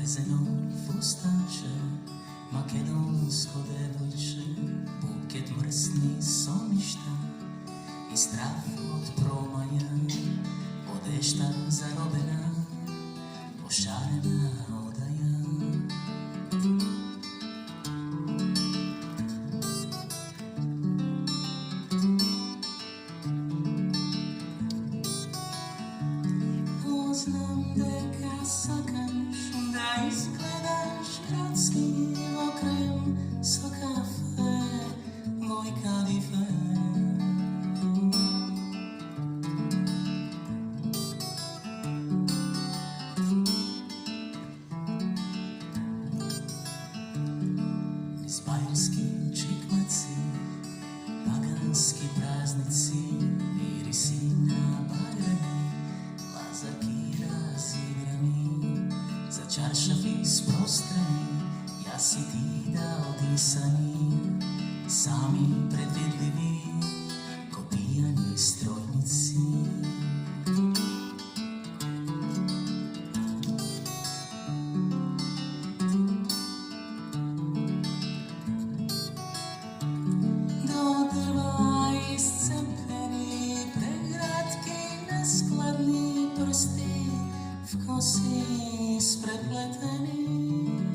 zeno, fustáče, makedónsko devojče, buket mrstný somišta i strach od promaja, odešta zarobená, pošarená odaja. Poznam deka sakaš, da izgledaš gradski, okrem so kafe, moj kadife. Iz bajerski čikmaci, paganski praznici, mirisi na Bajrami, lazaki razigrani, za čaršafi sprostreni, ja si ti dao disani, sami predvidljivi, ko pijani strojnici. Do drva iscepeni, pregratki neskladni prsti, v kosi sprepleteni.